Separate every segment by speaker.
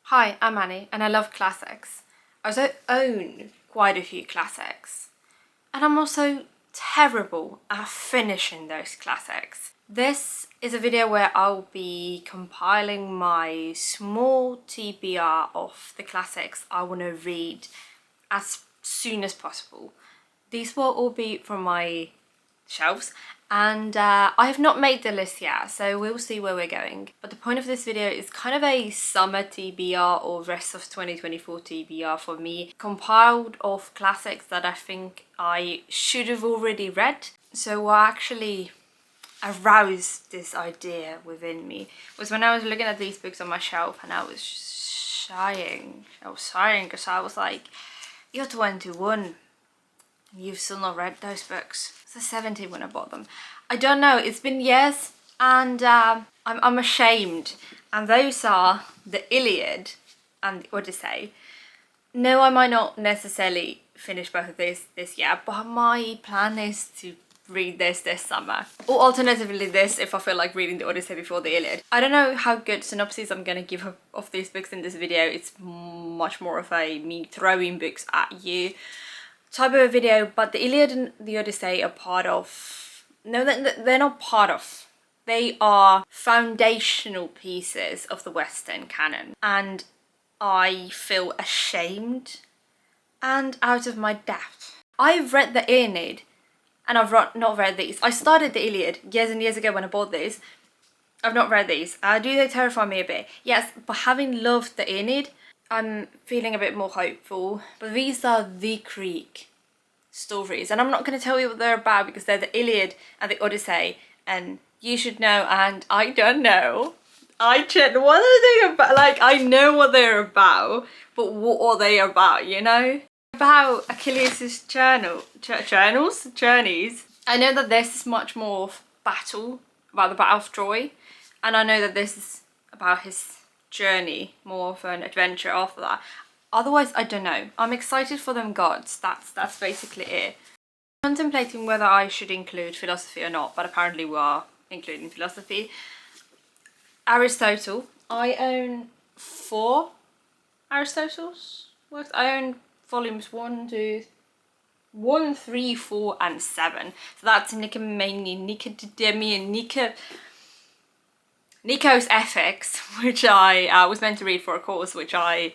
Speaker 1: Hi, I'm Annie and I love classics. I also own quite a few classics. And I'm also terrible at finishing those classics. This is a video where I'll be compiling my small TBR of the classics I want to read as soon as possible. These will all be from my shelves, and I have not made the list yet, so we'll see where we're going. But the point of this video is kind of a summer TBR or rest of 2024 TBR for me, compiled of classics that I think I should have already read. So what actually aroused this idea within me was when I was looking at these books on my shelf and I was sighing. I was sighing because I was like, you're 21. You've still not read those books. I was 17 when I bought them. I don't know, it's been years and I'm ashamed. And those are the Iliad and the Odyssey. No, I might not necessarily finish both of these this year, but my plan is to read this summer. Or alternatively this, if I feel like reading the Odyssey before the Iliad. I don't know how good synopses I'm gonna give of these books in this video. It's much more of a me throwing books at you type of a video, but the Iliad and the Odyssey are part of... No, they're not part of. They are foundational pieces of the Western canon. And I feel ashamed and out of my depth. I've read the Aeneid and I've not read these. I started the Iliad years and years ago when I bought these. I've not read these. Do they terrify me a bit? Yes, but having loved the Aeneid, I'm feeling a bit more hopeful. But these are the Greek stories, and I'm not going to tell you what they're about because they're the Iliad and the Odyssey, and you should know, and I don't know. What are they about? Like, I know what they're about, but what are they about, you know? About Achilles' journeys. I know that this is much more of battle, about the Battle of Troy, and I know that this is about his journey, more of an adventure after that. Otherwise, I don't know. I'm excited for them gods. That's basically it. Contemplating whether I should include philosophy or not, but apparently we are including philosophy. Aristotle. I own 4 Aristotle's works. I own volumes 1, 3, 4, and 7. So that's Nico's Ethics, which I was meant to read for a course, which I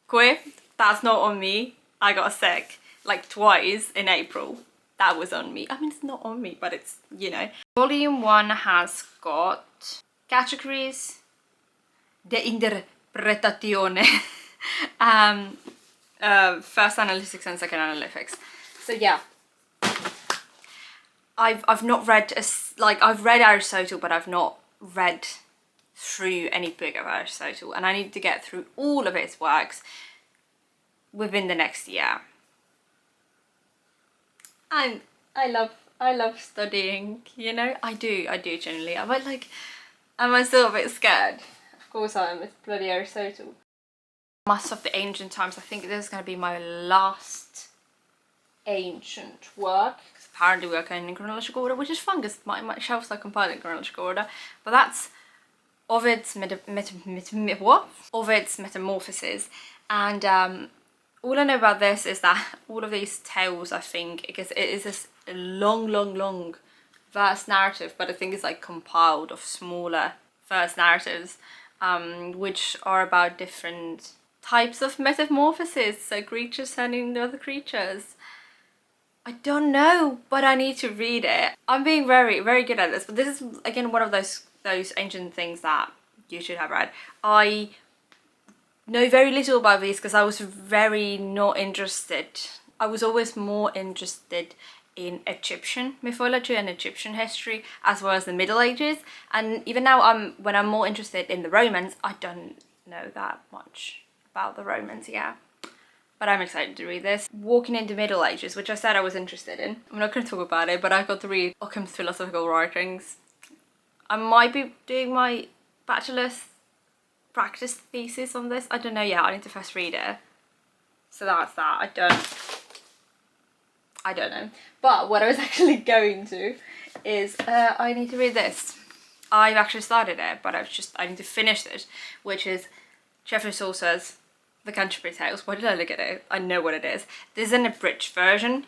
Speaker 1: quit. That's not on me. I got sick like twice in April. That was on me. I mean, it's not on me, but it's, you know. Volume 1 has got categories, de interpretazione, first analytics and second analytics. So yeah, I've not read I've read Aristotle, but I've not read through any book of Aristotle, and I need to get through all of his works within the next year. And I love studying, you know. I do generally. Am I still a bit scared? Of course I am. It's bloody Aristotle. Mass of the Ancient Times. I think this is going to be my last ancient work. Apparently we're going in chronological order, which is fun because my shelves are compiled in chronological order. But that's Ovid's Ovid's Metamorphosis, and all I know about this is that all of these tales, I think, because it is this long verse narrative, but I think it's like compiled of smaller verse narratives, which are about different types of metamorphosis, so creatures turning into other creatures. I don't know, but I need to read it. I'm being very good at this, but this is again one of those ancient things that you should have read. I know very little about these because I was very not interested. I was always more interested in Egyptian mythology and Egyptian history, as well as the Middle Ages. And even now, when I'm more interested in the Romans, I don't know that much about the Romans, yeah. But I'm excited to read this. Walking into Middle Ages, which I said I was interested in. I'm not going to talk about it, but I got to read Ockham's philosophical writings. I might be doing my bachelor's practice thesis on this. I don't know yet. I need to first read it. So that's that. I don't know. But what I was actually going to is I need to read this. I've actually started it, but I need to finish it, which is Geoffrey Chaucer's The Canterbury Tales. Why did I look at it? I know what it is. This is an abridged version.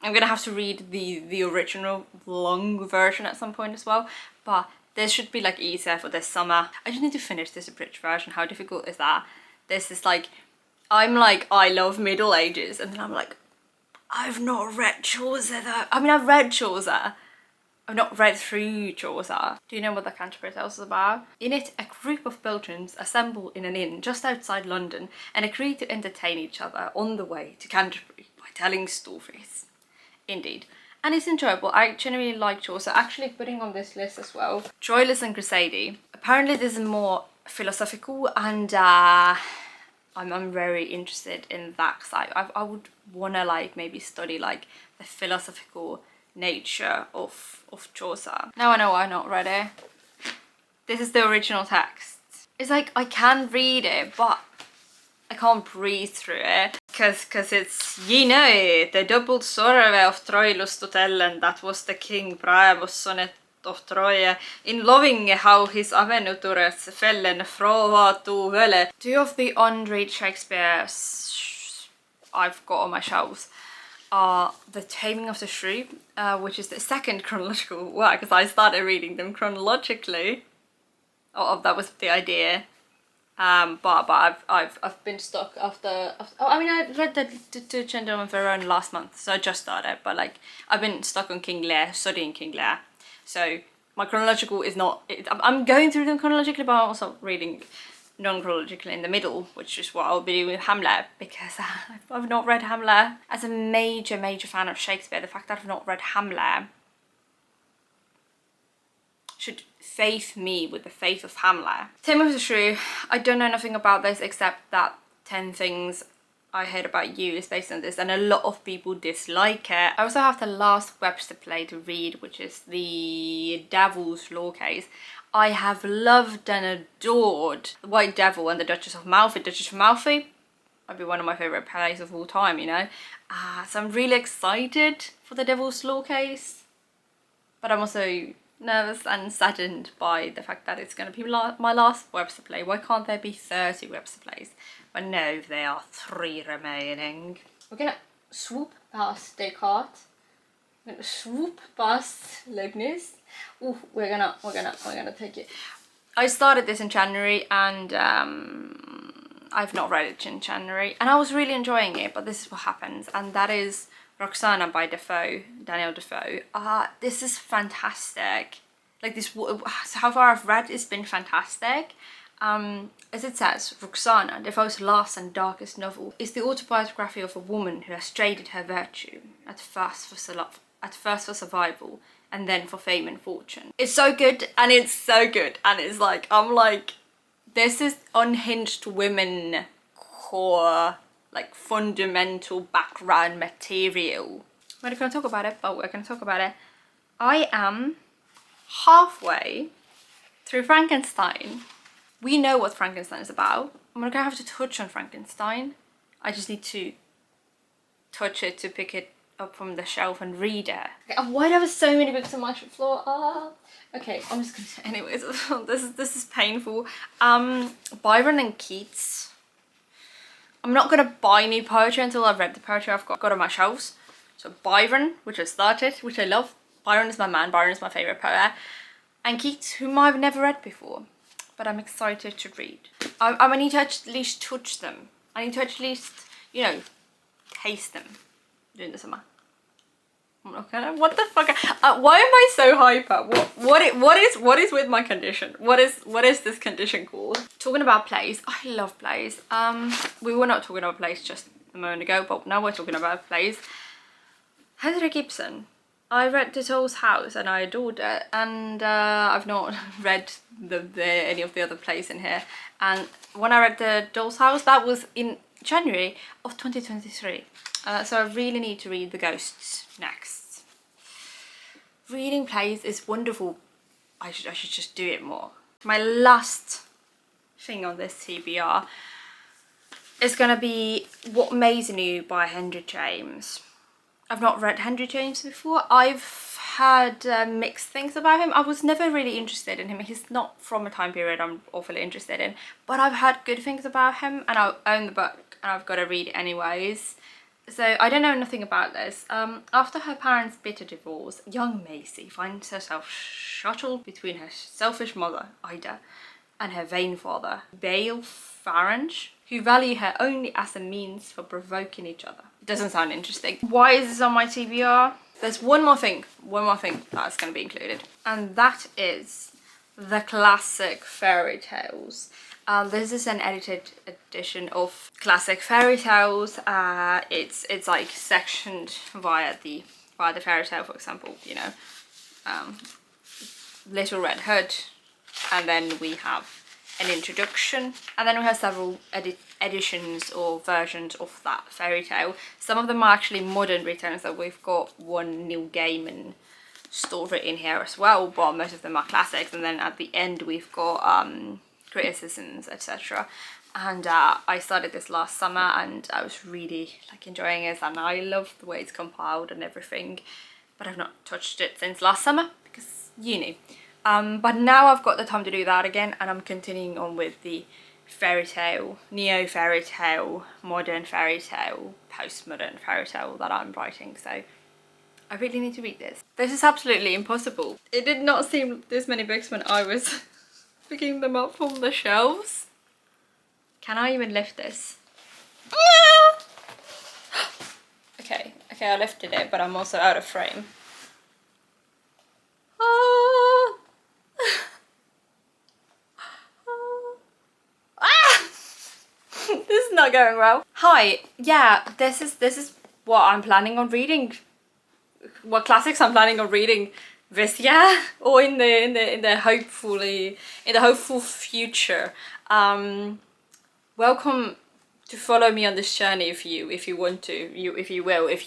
Speaker 1: I'm gonna have to read the original long version at some point as well, but this should be like easier for this summer. I just need to finish this abridged version. How difficult is that? This is like, I'm like, I love Middle Ages, and then I'm like, I've not read Chaucer though. I mean, I've read Chaucer. I've not read through Chaucer. Do you know what the Canterbury Tales is about? In it, a group of Belgians assemble in an inn just outside London and agree to entertain each other on the way to Canterbury by telling stories. Indeed. And it's enjoyable. I genuinely like Chaucer. Actually putting on this list as well, Troilus and Criseyde. Apparently this is more philosophical, and I'm very interested in that, because I would want to like maybe study like the philosophical nature of Chaucer. Now I know why I'm not read it. This is the original text. It's like I can read it, but I can't breathe through it, because it's, ye know, the double sorrow of Troilus to tell, and that was the king Priam's sonnet of Troy, in loving how his aventurers fell and frova to vele. Two of the unread Shakespeare's I've got on my shelves are The Taming of the Shrew, which is the second chronological work, because I started reading them chronologically. Oh, that was the idea. But I've been stuck after I mean, I read the Gentleman Verona last month, so I just started, but like I've been stuck on King Lear, studying King Lear, so my chronological is not, I'm going through them chronologically, but I'm also reading non-chronologically in the middle, which is what I'll be doing with Hamlet, because I've not read Hamlet. As a major fan of Shakespeare, the fact that I've not read Hamlet should faith me with the faith of Hamlet. Taming of the Shrew, I don't know nothing about this except that 10 Things I Heard About You is based on this, and a lot of people dislike it. I also have the last Webster play to read, which is The Devil's Law Case. I have loved and adored The White Devil and The Duchess of Malfi. Duchess of Malfi might be one of my favourite plays of all time, you know. So I'm really excited for The Devil's Law Case, but I'm also nervous and saddened by the fact that it's going to be my last Webster play. Why can't there be 30 Webster plays? But no, there are 3 remaining. We're gonna swoop past Descartes. We're gonna swoop past Leibniz. Ooh, we're gonna take it. I started this in January, and I've not read it in January, and I was really enjoying it, but this is what happens, and that is Roxana by Defoe, Daniel Defoe. This is fantastic. Like this, how far I've read, it's been fantastic. As it says, Roxana, Defoe's last and darkest novel, is the autobiography of a woman who has traded her virtue, at first for survival, and then for fame and fortune. It's so good, and it's so good, and it's like, I'm like, this is unhinged women core, like fundamental background material. We're not gonna talk about it, but we're gonna talk about it. I am halfway through Frankenstein. We know what Frankenstein is about. I'm not gonna have to touch on Frankenstein. I just need to touch it to pick it up from the shelf and read it. Okay, why do I have so many books on my floor? Okay, I'm just gonna, anyways, this is painful. Byron and Keats. I'm not gonna buy new poetry until I've read the poetry I've got on my shelves. So Byron, which I started, which I love. Byron is my man, Byron is my favourite poet. And Keats, whom I've never read before, but I'm excited to read. I need to at least touch them. I need to at least, you know, taste them during the summer. I'm not gonna, what the fuck? Why am I so hyper? What is with my condition? What is this condition called? Talking about plays, I love plays. We were not talking about plays just a moment ago, but now we're talking about plays. Henrik Ibsen. I read The Doll's House and I adored it, and I've not read any of the other plays in here. And when I read The Doll's House, that was in January of 2023. So I really need to read The Ghosts next. Reading plays is wonderful. I should just do it more. My last thing on this TBR is gonna be What Maisie Knew by Henry James. I've not read Henry James before. I've heard mixed things about him. I was never really interested in him. He's not from a time period I'm awfully interested in, but I've heard good things about him, and I own the book and I've got to read it anyways. So I don't know nothing about this. After her parents' bitter divorce, young Maisie finds herself shuttled between her selfish mother, Ida, and her vain father, byrom, who value her only as a means for provoking each other. Doesn't sound interesting. Why is this on my TBR? There's one more thing that's going to be included, and that is the classic fairy tales. This is an edited edition of classic fairy tales. It's like sectioned via the fairy tale, for example, you know, Little Red Hood, and then we have an introduction, and then we have several editions or versions of that fairy tale. Some of them are actually modern returns, so we've got one Neil Gaiman story in here as well, but most of them are classics, and then at the end we've got criticisms, etc. And I started this last summer and I was really like enjoying it, and I love the way it's compiled and everything, but I've not touched it since last summer because uni. But now I've got the time to do that again, and I'm continuing on with the fairy tale, neo fairy tale, modern fairy tale, postmodern fairy tale that I'm writing, so I really need to read this. This is absolutely impossible. It did not seem this many books when I was picking them up from the shelves. Can I even lift this? Okay, I lifted it, but I'm also out of frame. This is not going well. Hi, yeah, this is what I'm planning on reading. What classics I'm planning on reading this year, or in the hopeful future. Welcome to follow me on this journey if you want to, if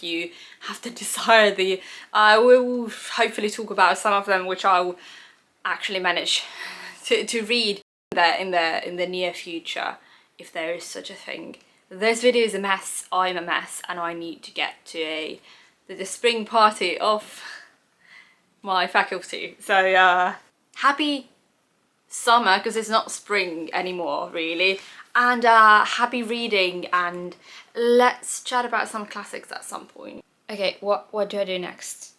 Speaker 1: you have the desire. I will hopefully talk about some of them which I'll actually manage to read in the near future, if there is such a thing. This video is a mess, I'm a mess, and I need to get to the spring party of my faculty. So happy summer, because it's not spring anymore really, and happy reading, and let's chat about some classics at some point. Okay, what do I do next?